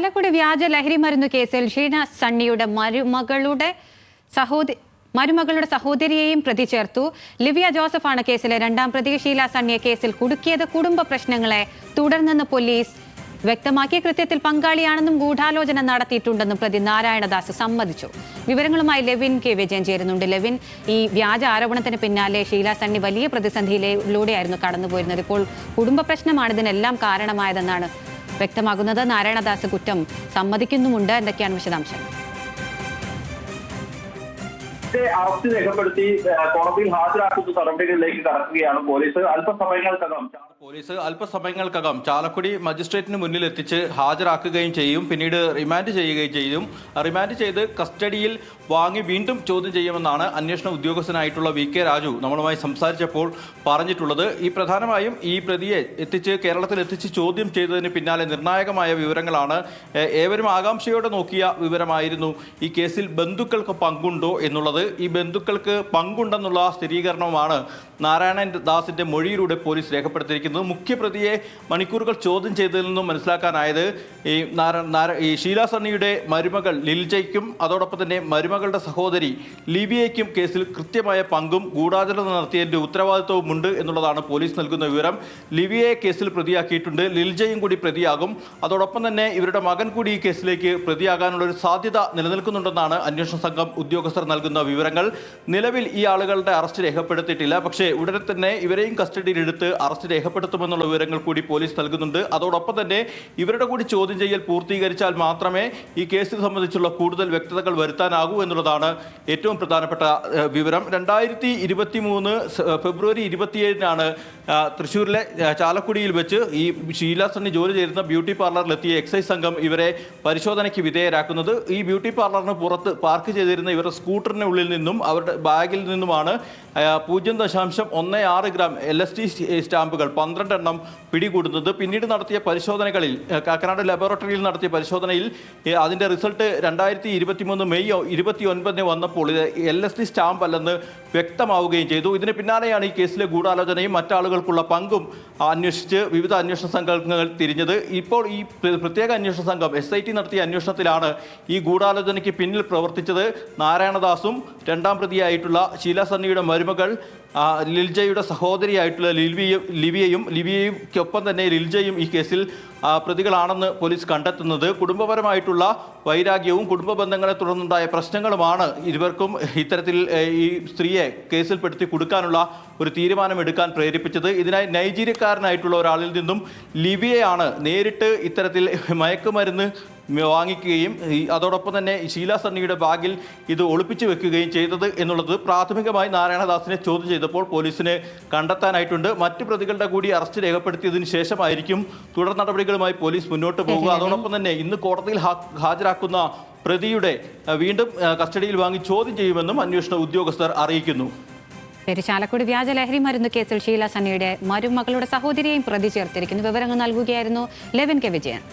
ചാലക്കുടി വ്യാജ ലഹരി മരുന്ന് കേസിൽ ഷീന സണ്ണിയുടെ മരുമകളുടെ സഹോദരിയെയും പ്രതി ചേർത്തു. ലിവിയ ജോസഫാണ് കേസിലെ രണ്ടാം പ്രതി. ഷീല സണ്ണിയെ കേസിൽ കുടുക്കിയത് കുടുംബ പ്രശ്നങ്ങളെ തുടർന്നെന്ന് പോലീസ് വ്യക്തമാക്കി. കൃത്യത്തിൽ പങ്കാളിയാണെന്നും ഗൂഢാലോചന നടത്തിയിട്ടുണ്ടെന്നും പ്രതി നാരായണദാസ് സമ്മതിച്ചു. വിവരങ്ങളുമായി ലെവിൻ കെ വിജയൻ ചേരുന്നുണ്ട്. ലെവിൻ, ഈ വ്യാജ ആരോപണത്തിന് പിന്നാലെ ഷീല സണ്ണി വലിയ പ്രതിസന്ധിയിലൂടെയായിരുന്നു കടന്നുപോയിരുന്നത്. ഇപ്പോൾ കുടുംബ പ്രശ്നമാണ് ഇതിനെല്ലാം കാരണമായതെന്നാണ് വ്യക്തമാകുന്നത്. നാരായണദാസ് കുറ്റം സമ്മതിക്കുന്നുമുണ്ട്. എന്തൊക്കെയാണ് വിശദാംശങ്ങൾ? അറസ്റ്റ് രേഖപ്പെടുത്തി കോടതിയിൽ ഹാജരാക്കുന്ന നടപടികളിലേക്ക് കടക്കുകയാണ് അല്പസമയങ്ങൾക്കകം ചാലക്കുടി മജിസ്ട്രേറ്റിന് മുന്നിൽ എത്തിച്ച് ഹാജരാക്കുകയും ചെയ്യും. പിന്നീട് റിമാൻഡ് ചെയ്യുകയും ചെയ്യും. റിമാൻഡ് ചെയ്ത് കസ്റ്റഡിയിൽ വാങ്ങി വീണ്ടും ചോദ്യം ചെയ്യുമെന്നാണ് അന്വേഷണ ഉദ്യോഗസ്ഥനായിട്ടുള്ള VK രാജു നമ്മളുമായി സംസാരിച്ചപ്പോൾ പറഞ്ഞിട്ടുള്ളത്. പ്രധാനമായും ഈ പ്രതിയെ കേരളത്തിൽ എത്തിച്ച് ചോദ്യം ചെയ്തതിന് പിന്നാലെ നിർണായകമായ വിവരങ്ങളാണ്. ഏവരും ആകാംക്ഷയോടെ നോക്കിയ വിവരമായിരുന്നു ഈ കേസിൽ ബന്ധുക്കൾക്ക് പങ്കുണ്ടോ എന്നുള്ളത്. ഈ ബന്ധുക്കൾക്ക് പങ്കുണ്ടെന്നുള്ള സ്ഥിരീകരണവുമാണ് നാരായണദാസിന്റെ മൊഴിയിലൂടെ പോലീസ് രേഖപ്പെടുത്തിയിരിക്കുന്നത്. മുഖ്യപ്രതിയെ മണിക്കൂറുകൾ ചോദ്യം ചെയ്തതിൽ നിന്നും മനസ്സിലാക്കാനായത് ഈ ഷീല സണ്ണിയുടെ മരുമകൾ ലിൽജയ്ക്കും അതോടൊപ്പം തന്നെ മരുമകളുടെ സഹോദരി ലിവിയയ്ക്കും കേസിൽ കൃത്യമായ പങ്കും ഗൂഢാലോചന നടത്തിയതിന്റെ ഉത്തരവാദിത്വവും ഉണ്ട് എന്നുള്ളതാണ് പോലീസ് നൽകുന്ന വിവരം. ലിവിയയെ കേസിൽ പ്രതിയാക്കിയിട്ടുണ്ട്. ലിൽജയും കൂടി പ്രതിയാകും. അതോടൊപ്പം തന്നെ ഇവരുടെ മകൻ കൂടി ഈ കേസിലേക്ക് പ്രതിയാകാനുള്ള ഒരു സാധ്യത നിലനിൽക്കുന്നുണ്ടെന്നാണ് അന്വേഷണ സംഘം ഉദ്യോഗസ്ഥർ നൽകുന്ന വിവരങ്ങൾ. നിലവിൽ ഈ ആളുകളുടെ അറസ്റ്റ് രേഖപ്പെടുത്തിയിട്ടില്ല. പക്ഷേ ഉടനെ തന്നെ ഇവരെയും കസ്റ്റഡിയിലെടുത്ത് അറസ്റ്റ് രേഖപ്പെടുത്തുമെന്നുള്ള വിവരങ്ങൾ കൂടി പോലീസ് നൽകുന്നുണ്ട്. അതോടൊപ്പം തന്നെ ഇവരുടെ കൂടി ചോദ്യം ചെയ്യൽ പൂർത്തീകരിച്ചാൽ മാത്രമേ ഈ കേസിൽ സംബന്ധിച്ചുള്ള കൂടുതൽ വ്യക്തതകൾ വരുത്താനാകൂ എന്നുള്ളതാണ് ഏറ്റവും പ്രധാനപ്പെട്ട വിവരം. 2023 ഫെബ്രുവരി 27-നാണ് തൃശ്ശൂരിലെ ചാലക്കുടിയിൽ വെച്ച് ഈ ഷീല സണ്ണി ജോലി ചെയ്യുന്ന ബ്യൂട്ടി പാർലറിലെത്തിയ എക്സൈസ് സംഘം ഇവരെ പരിശോധനയ്ക്ക് വിധേയരാക്കുന്നത്. ഈ ബ്യൂട്ടി പാർലറിന് പുറത്ത് പാർക്ക് ചെയ്തിരുന്ന ഇവരുടെ സ്കൂട്ടറിന് ഉള്ളിൽ നിന്നും അവരുടെ ബാഗിൽ നിന്നുമാണ് 0.16 ഗ്രാം LSD സ്റ്റാമ്പുകൾ 12 എണ്ണം പിടികൂടുന്നത്. പിന്നീട് നടത്തിയ പരിശോധനകളിൽ കാക്കനാട് ലബോറട്ടറിയിൽ നടത്തിയ പരിശോധനയിൽ അതിൻ്റെ റിസൾട്ട് 2023 മെയ് 29-ന് വന്നപ്പോൾ ഇത് LSD സ്റ്റാമ്പ് അല്ലെന്ന് വ്യക്തമാവുകയും ചെയ്തു. ഇതിന് പിന്നാലെയാണ് ഈ കേസിലെ ഗൂഢാലോചനയും മറ്റാളുകൾക്കുള്ള പങ്കും അന്വേഷിച്ച് വിവിധ അന്വേഷണ സംഘങ്ങൾ തിരിഞ്ഞത്. ഇപ്പോൾ ഈ പ്രത്യേക അന്വേഷണ സംഘം SIT നടത്തിയ അന്വേഷണത്തിലാണ് ഈ ഗൂഢാലോചനയ്ക്ക് പിന്നിൽ പ്രവർത്തിച്ചത് നാരായണദാസും രണ്ടാം പ്രതിയായിട്ടുള്ള ഷീല സണ്ണിയുടെ മരുമകൾ ലിൽജയുടെ സഹോദരിയായിട്ടുള്ള ലിവിയയ്ക്കൊപ്പം തന്നെ ലിൽജയും ഈ കേസിൽ പ്രതികളാണെന്ന് പോലീസ് കണ്ടെത്തുന്നത്. കുടുംബപരമായിട്ടുള്ള വൈരാഗ്യവും കുടുംബ ബന്ധങ്ങളെ തുടർന്നുണ്ടായ പ്രശ്നങ്ങളുമാണ് ഇരുവർക്കും ഇത്തരത്തിൽ ഈ സ്ത്രീയെ കേസിൽപ്പെടുത്തി കൊടുക്കാനുള്ള ഒരു തീരുമാനമെടുക്കാൻ പ്രേരിപ്പിച്ചത്. ഇതിനായി നൈജീരിയക്കാരനായിട്ടുള്ള ഒരാളിൽ നിന്നും ലിവിയയാണ് നേരിട്ട് ഇത്തരത്തിൽ മയക്കുമരുന്ന് വാങ്ങിക്കുകയും അതോടൊപ്പം തന്നെ ഷീല സണ്ണിയുടെ ബാഗിൽ ഇത് ഒളിപ്പിച്ചു വെക്കുകയും ചെയ്തത് എന്നുള്ളത് പ്രാഥമികമായി നാരായണദാസിനെ ചോദ്യം ചെയ്തപ്പോൾ പോലീസിന് കണ്ടെത്താനായിട്ടുണ്ട്. മറ്റു പ്രതികളുടെ കൂടി അറസ്റ്റ് രേഖപ്പെടുത്തിയതിനു ശേഷമായിരിക്കും തുടർ നടപടികളുമായി പോലീസ് മുന്നോട്ട് പോകുക. അതോടൊപ്പം തന്നെ ഇന്ന് കോടതിയിൽ ഹാജരാക്കുന്ന പ്രതിയുടെ വീണ്ടും കസ്റ്റഡിയിൽ വാങ്ങി ചോദ്യം ചെയ്യുമെന്നും അന്വേഷണ ഉദ്യോഗസ്ഥർ അറിയിക്കുന്നു. ചാലക്കുടി വ്യാജ ലഹരി മരുന്ന് കേസിൽ ഷീല സണ്ണിയുടെ മരുമകളുടെ സഹോദരിയെയും പ്രതി ചേർത്തിരിക്കുന്നു. വിവരങ്ങൾ നൽകുകയായിരുന്നു ലെവിൻ കെ വിജയൻ.